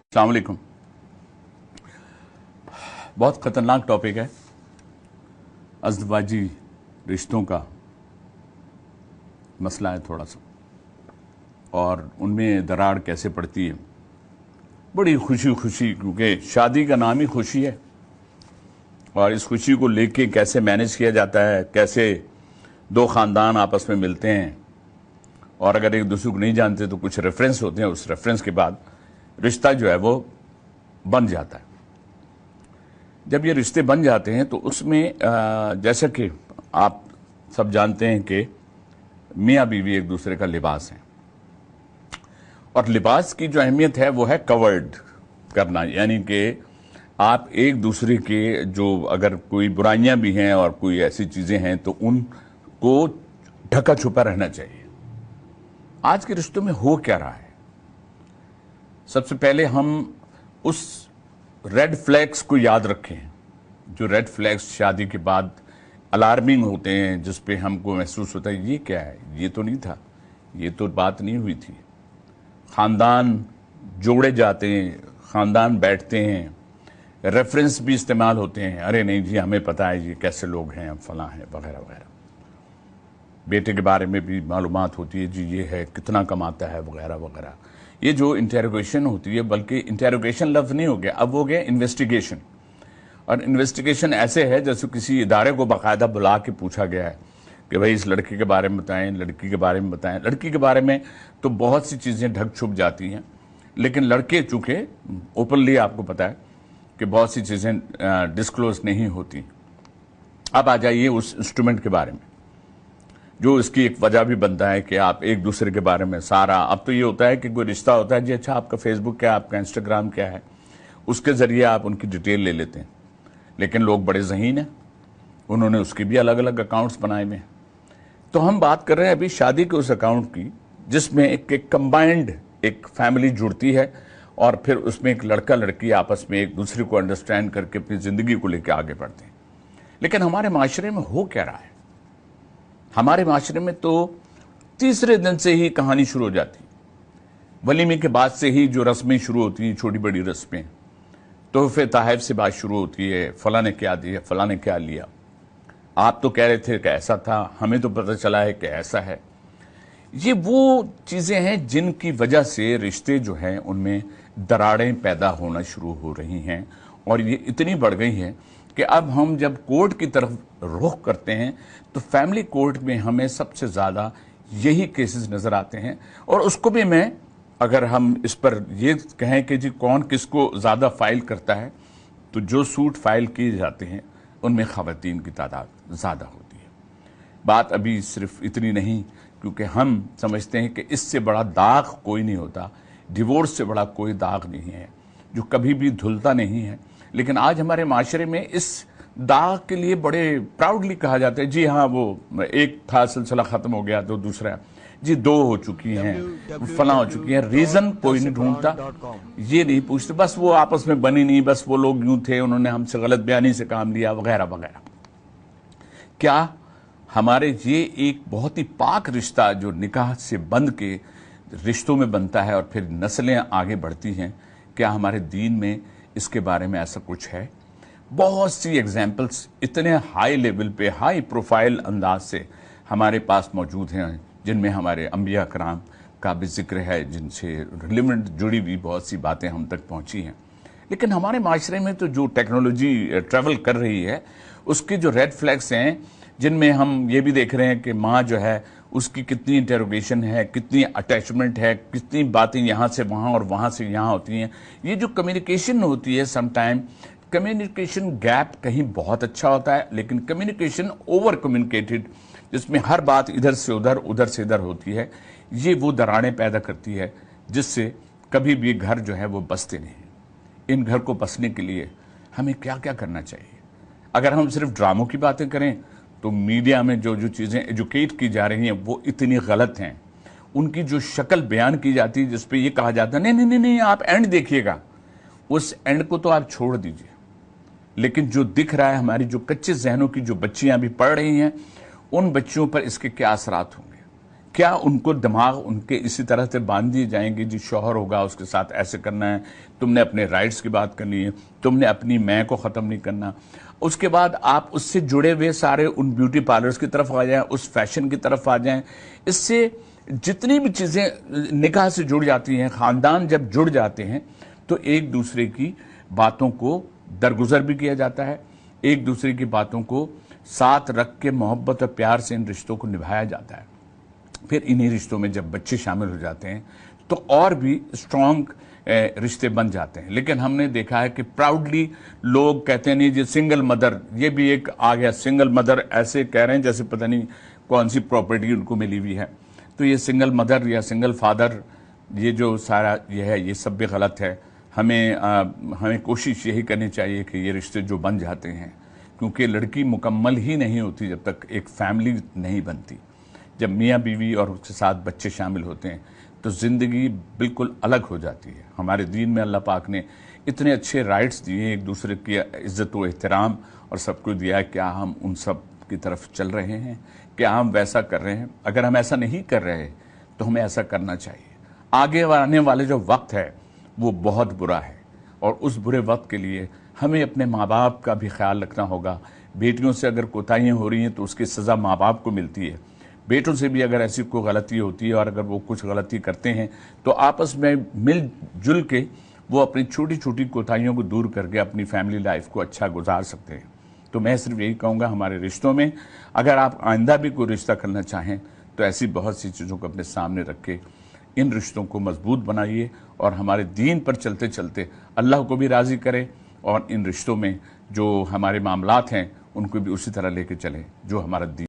अस्सलाम वालेकुम। बहुत ख़तरनाक टॉपिक है अज़दवाजी रिश्तों का मसला है थोड़ा सा, और उनमें दरार कैसे पड़ती है। बड़ी खुशी खुशी, क्योंकि शादी का नाम ही खुशी है, और इस खुशी को लेके कैसे मैनेज किया जाता है, कैसे दो ख़ानदान आपस में मिलते हैं, और अगर एक दूसरे को नहीं जानते तो कुछ रेफरेंस होते हैं, उस रेफरेंस के बाद रिश्ता जो है वो बन जाता है। जब ये रिश्ते बन जाते हैं तो उसमें जैसा कि आप सब जानते हैं कि मियाँ बीवी एक दूसरे का लिबास है, और लिबास की जो अहमियत है वो है कवर्ड करना, यानी कि आप एक दूसरे के जो अगर कोई बुराइयां भी हैं और कोई ऐसी चीज़ें हैं तो उनको ढका छुपा रहना चाहिए। आज के रिश्तों में हो क्या रहा है, सबसे पहले हम उस रेड फ्लैग्स को याद रखें, जो रेड फ्लैग्स शादी के बाद अलार्मिंग होते हैं, जिस पे हमको महसूस होता है ये क्या है, ये तो नहीं था, ये तो बात नहीं हुई थी। ख़ानदान जोड़े जाते हैं, ख़ानदान बैठते हैं, रेफरेंस भी इस्तेमाल होते हैं, अरे नहीं जी हमें पता है ये कैसे लोग हैं, फलां हैं, वगैरह वगैरह। बेटे के बारे में भी मालूमात होती है, जी ये है, कितना कमाता है, वगैरह वगैरह। ये जो इंटेरोगेशन होती है, बल्कि इंटेरोगेशन लफ्ज़ नहीं हो गया, अब हो गया इन्वेस्टिगेशन। और इन्वेस्टिगेशन ऐसे है जैसे किसी इदारे को बाकायदा बुला के पूछा गया है कि भाई इस लड़के के बारे में बताएं, लड़की के बारे में बताएं। लड़की के बारे में तो बहुत सी चीज़ें ढक छुप जाती हैं, लेकिन लड़के चूँकि ओपनली आपको पता है कि बहुत सी चीज़ें डिस्क्लोज नहीं होती। अब आ जाइए उस इंस्ट्रूमेंट के बारे में, जो इसकी एक वजह भी बनता है कि आप एक दूसरे के बारे में सारा, अब तो ये होता है कि कोई रिश्ता होता है जी, अच्छा आपका फेसबुक क्या है, आपका इंस्टाग्राम क्या है, उसके ज़रिए आप उनकी डिटेल ले लेते हैं। लेकिन लोग बड़े ज़हीन हैं, उन्होंने उसके भी अलग अलग अकाउंट्स बनाए हुए हैं। तो हम बात कर रहे हैं अभी शादी के उस अकाउंट की जिसमें एक कंबाइंड एक फैमिली जुड़ती है, और फिर उसमें एक लड़का लड़की आपस में एक दूसरे को अंडरस्टैंड करके अपनी ज़िंदगी को लेकर आगे बढ़ते हैं। लेकिन हमारे माशरे में हो क्या रहा है, हमारे माशरे में तो तीसरे दिन से ही कहानी शुरू हो जाती, वलीमे के बाद से ही जो रस्में शुरू होती हैं, छोटी बड़ी रस्में, तोहफे तहफ़ से बात शुरू होती है, फलां ने क्या दिया, फलां ने क्या लिया, आप तो कह रहे थे कि ऐसा था, हमें तो पता चला है कि ऐसा है। ये वो चीज़ें हैं जिनकी वजह से रिश्ते जो हैं उनमें दरारें पैदा होना शुरू हो रही हैं, और ये इतनी बढ़ गई हैं कि अब हम जब कोर्ट की तरफ रुख करते हैं तो फैमिली कोर्ट में हमें सबसे ज़्यादा यही केसेस नज़र आते हैं। और उसको भी मैं, अगर हम इस पर ये कहें कि जी कौन किसको ज़्यादा फाइल करता है, तो जो सूट फाइल किए जाते हैं उनमें ख़वातीन की तादाद ज़्यादा होती है। बात अभी सिर्फ इतनी नहीं, क्योंकि हम समझते हैं कि इससे बड़ा दाग कोई नहीं होता, डिवोर्स से बड़ा कोई दाग नहीं है जो कभी भी धुलता नहीं है। लेकिन आज हमारे माशरे में इस दाग के लिए बड़े प्राउडली कहा जाता है, जी हाँ वो एक था सिलसिला ख़त्म हो गया तो दूसरा, जी दो हो चुकी हैं, फलां हो चुकी हैं। रीज़न कोई नहीं ढूंढता, ये नहीं पूछते, बस वो आपस में बनी नहीं, बस वो लोग यूं थे, उन्होंने हमसे गलत बयानी से काम लिया, वगैरह वगैरह। क्या हमारे ये एक बहुत ही पाक रिश्ता जो निकाह से बंद के रिश्तों में बनता है और फिर नस्लें आगे बढ़ती हैं, क्या हमारे दीन में इसके बारे में ऐसा कुछ है? बहुत सी एग्जाम्पल्स इतने हाई लेवल पे, हाई प्रोफाइल अंदाज से हमारे पास मौजूद हैं, जिनमें हमारे अंबिया कराम का भी जिक्र है, जिनसे रिलेवेंट जुड़ी हुई बहुत सी बातें हम तक पहुंची हैं। लेकिन हमारे माशरे में तो जो टेक्नोलॉजी ट्रैवल कर रही है, उसके जो रेड फ्लैग्स हैं, जिनमें हम ये भी देख रहे हैं कि माँ जो है उसकी कितनी इंटेरोगेशन है, कितनी अटैचमेंट है, कितनी बातें यहाँ से वहाँ और वहाँ से यहाँ होती हैं। ये जो कम्युनिकेशन होती है, समटाइम कम्युनिकेशन गैप कहीं बहुत अच्छा होता है, लेकिन कम्युनिकेशन ओवर कम्युनिकेटेड, जिसमें हर बात इधर से उधर, उधर से इधर होती है, ये वो दरारें पैदा करती है जिससे कभी भी घर जो है वो बसते नहीं। इन घर को बसने के लिए हमें क्या क्या करना चाहिए? अगर हम सिर्फ ड्रामों की बातें करें तो मीडिया में जो जो चीज़ें एजुकेट की जा रही हैं वो इतनी गलत हैं। उनकी जो शक्ल बयान की जाती है जिस पे ये कहा जाता है नहीं नहीं नहीं नहीं आप एंड देखिएगा, उस एंड को तो आप छोड़ दीजिए। लेकिन जो दिख रहा है, हमारी जो कच्चे जहनों की जो बच्चियां भी पढ़ रही हैं, उन बच्चियों पर इसके क्या असरात होंगे, کیا ان کو دماغ ان کے اسی طرح سے باندھ دیے جائیں گے جی شوہر ہوگا اس کے ساتھ ایسے کرنا ہے, تم نے اپنے رائٹس کی بات کرنی ہے, تم نے اپنی میں کو ختم نہیں کرنا. اس کے بعد آپ اس سے جڑے ہوئے سارے ان بیوٹی پارلرز کی طرف آ جائیں, اس فیشن کی طرف آ جائیں. اس سے جتنی بھی چیزیں نکاح سے جڑ جاتی ہیں, خاندان جب جڑ جاتے ہیں تو ایک دوسرے کی باتوں کو درگزر بھی کیا جاتا ہے, ایک دوسرے کی باتوں کو ساتھ رکھ کے محبت اور پیار سے ان رشتوں کو نبھایا جاتا ہے. پھر انہی رشتوں میں جب بچے شامل ہو جاتے ہیں تو اور بھی اسٹرانگ رشتے بن جاتے ہیں. لیکن ہم نے دیکھا ہے کہ پراؤڈلی لوگ کہتے ہیں نہیں جی سنگل مدر, یہ بھی ایک آ گیا سنگل مدر, ایسے کہہ رہے ہیں جیسے پتہ نہیں کون سی پراپرٹی ان کو ملی ہوئی ہے. تو یہ سنگل مدر یا سنگل فادر, یہ جو سارا یہ ہے یہ سب بھی غلط ہے. ہمیں کوشش یہی کرنی چاہیے کہ یہ رشتے جو بن جاتے ہیں, کیونکہ لڑکی مکمل ہی نہیں ہوتی جب تک ایک فیملی نہیں بنتی. جب میاں بیوی اور اس کے ساتھ بچے شامل ہوتے ہیں تو زندگی بالکل الگ ہو جاتی ہے. ہمارے دین میں اللہ پاک نے اتنے اچھے رائٹس دیے, ایک دوسرے کی عزت و احترام اور سب کو دیا ہے. کیا ہم ان سب کی طرف چل رہے ہیں؟ کیا ہم ویسا کر رہے ہیں؟ اگر ہم ایسا نہیں کر رہے تو ہمیں ایسا کرنا چاہیے. آگے آنے والے جو وقت ہے وہ بہت برا ہے, اور اس برے وقت کے لیے ہمیں اپنے ماں باپ کا بھی خیال رکھنا ہوگا. بیٹیوں سے اگر کوتاہیاں ہو رہی ہیں تو اس کی سزا ماں باپ کو ملتی ہے. بیٹوں سے بھی اگر ایسی کوئی غلطی ہوتی ہے اور اگر وہ کچھ غلطی کرتے ہیں تو آپس میں مل جل کے وہ اپنی چھوٹی چھوٹی کوتاہیوں کو دور کر کے اپنی فیملی لائف کو اچھا گزار سکتے ہیں. تو میں صرف یہی کہوں گا ہمارے رشتوں میں اگر آپ آئندہ بھی کوئی رشتہ کرنا چاہیں تو ایسی بہت سی چیزوں کو اپنے سامنے رکھ کے ان رشتوں کو مضبوط بنائیے, اور ہمارے دین پر چلتے چلتے اللہ کو بھی راضی کریں, اور ان رشتوں میں جو ہمارے معاملات ہیں ان کو بھی اسی طرح لے کے چلیں جو ہمارا دین